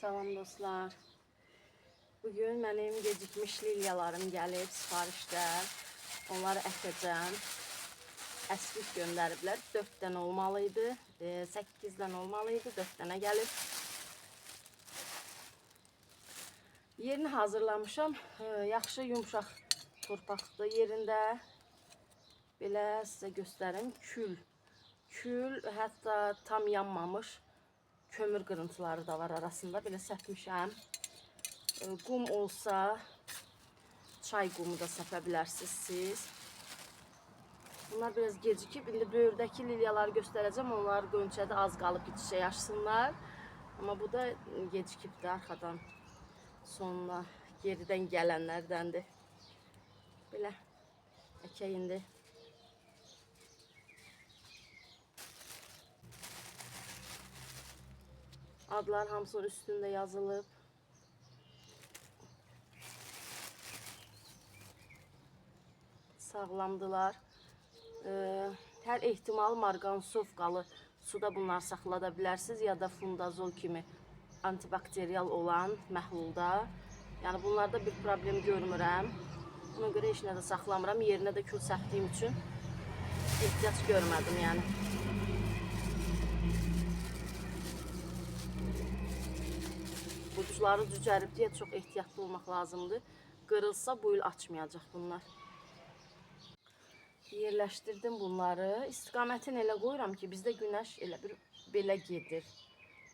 Salam dostlar. Bugün mənim gecikmiş lilyalarım gəlib sifarişdə. Onları əkəcəm. Əskik göndəriblər. 4 dənə olmalıydı. 8 dənə olmalıydı. 4 dənə gəlib. Yerini hazırlamışam. Yaxşı yumşaq torpaqda yerində. Belə sizə göstərim. Kül, hətta tam yanmamış kömür qırıntıları da var arasında. Belə səpmişəm. Qum olsa çay qumu da səpə bilərsiniz siz. Bunlar biraz gecikib. İndi böyürdəki lilyaları göstərəcəm. Onlar qönçədə az qalıb içə yaşsınlar. Amma bu da gecikibdir arxadan. Sonuna geridən gələnlərdəndir. Belə əkək indi. Adlar hamısının üstündə yazılıb. Sağlamdılar. Hər ehtimal marqansovkalı suda bunlar saxlada bilərsiniz ya da fundazol kimi antibakteriyal olan məhlulda. Yəni bunlarda bir problem görmürəm. Buna görə heç nə də saxlamıram. Yerinə də kül səpdiyim üçün ehtiyac görmədim yəni. Ucları cücərib deyə çox ehtiyatlı olmaq lazımdır. Qırılsa bu il açmayacaq bunlar. Yerləşdirdim bunları. İstiqamətini elə qoyuram ki, bizdə günəş elə bir belə gedir.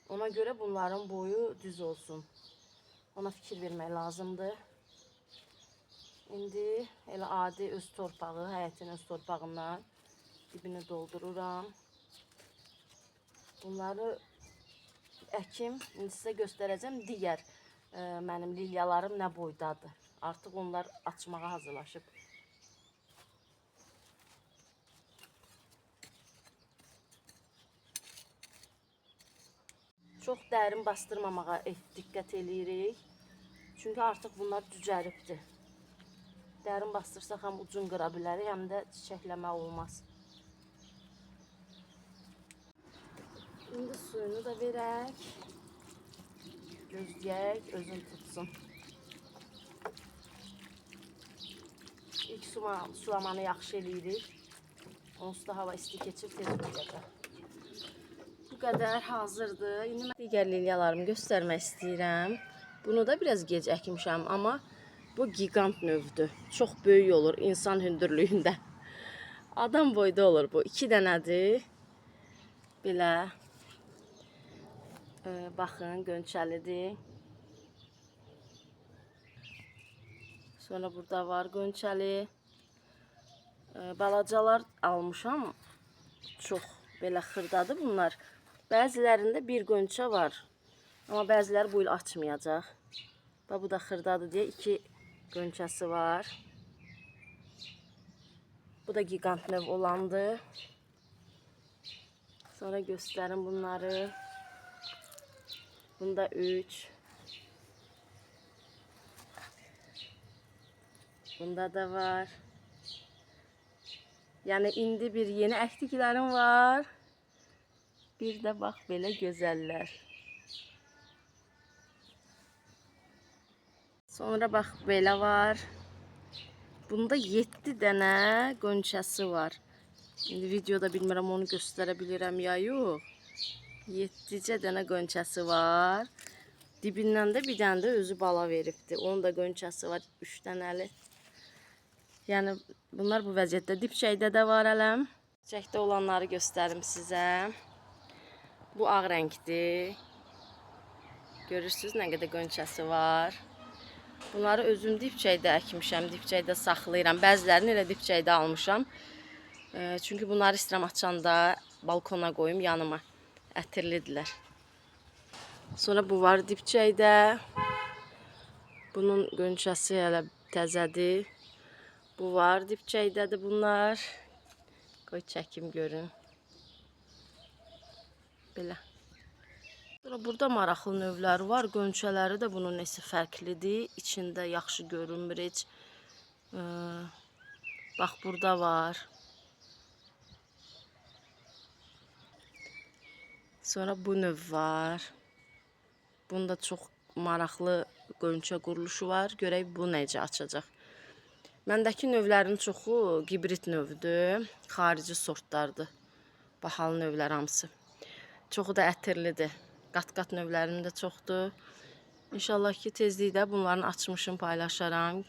Ona görə bunların boyu düz olsun. Ona fikir vermək lazımdır. İndi elə adi öz torpağı, həyətin öz torpağından dibini doldururam. Bunları əkim. İndi sizə göstərəcəm digər mənim lilyalarım nə boydadır. Artıq onlar açmağa hazırlaşıb. Çox dərin bastırmamağa diqqət eləyirik. Çünki artıq bunlar cücəribdir. Dərin bastırsaq həm ucun qıra bilərik, həm də çiçəkləmə olmaz. İndi suyunu da verək. Gözləyək, özün tutsun. İlk sulamanı yaxşı eləyirik. Onsuz da hava isti keçir, tez bitəcək. Bu qədər hazırdır. İndi mən digər lilyalarımı göstərmək istəyirəm. Bunu da biraz gec əkmişəm, amma bu gigant növdür. Çox böyük olur insan hündürlüyündə. Adam boyda olur bu. 2 dənədir. Belə. Baxın, qönçəlidir. Sonra burada var qönçəli. Balacalar almışam. Çox belə xırdadır bunlar. Bəzilərində bir qönçə var. Amma bəziləri bu il açmayacaq. Bu da xırdadır deyə 2 qönçəsi var. Bu da gigant növ olandır. Sonra göstərim bunları. Bunda 3. Bunda da var. Yəni indi bir yeni əkdiklərim var. Bir də bax belə gözəllər. Sonra bax belə var. Bunda 7 dənə qönçəsi var. İndi videoda bilmirəm onu göstərə bilirəm ya yox. 7 dənə qönçəsi var. Dibindən də bir dənə də özü bala veribdir. Onun da qönçəsi var 3 dənəli. Yəni bunlar bu vəziyyətdə. Dibçəkdə də var ələm. Dibçəkdə olanları göstərim sizə. Bu ağ rəngdir. Görürsünüz nə qədər qönçəsi var. Bunları özüm dibçəkdə əkmişəm. Dibçəkdə saxlayıram. Bəzilərini elə dibçəkdə almışam. Çünki bunları istəyirəm açanda balkona qoyum yanıma. Ətirlidirlər. Sonra bu var dibçəkdə. Bunun qönçəsi hələ təzədir. Bu var dibçəkdədir bunlar. Qoy çəkim görün. Belə. Sonra burada maraqlı növləri var. Qönçələri də bunun nəsə fərqlidir. İçində yaxşı görünmür heç. Bax burada var. Sonra bu növ var. Bunda çox maraqlı qönçə quruluşu var. Görək bu necə açacaq. Məndəki növlərin çoxu gibrit növüdür. Xarici sortlardır. Bahalı növlər hamısı. Çoxu da ətirlidir. Qat-qat növlərim də çoxdur. İnşallah ki tezliklə bunların açmışım, paylaşaram.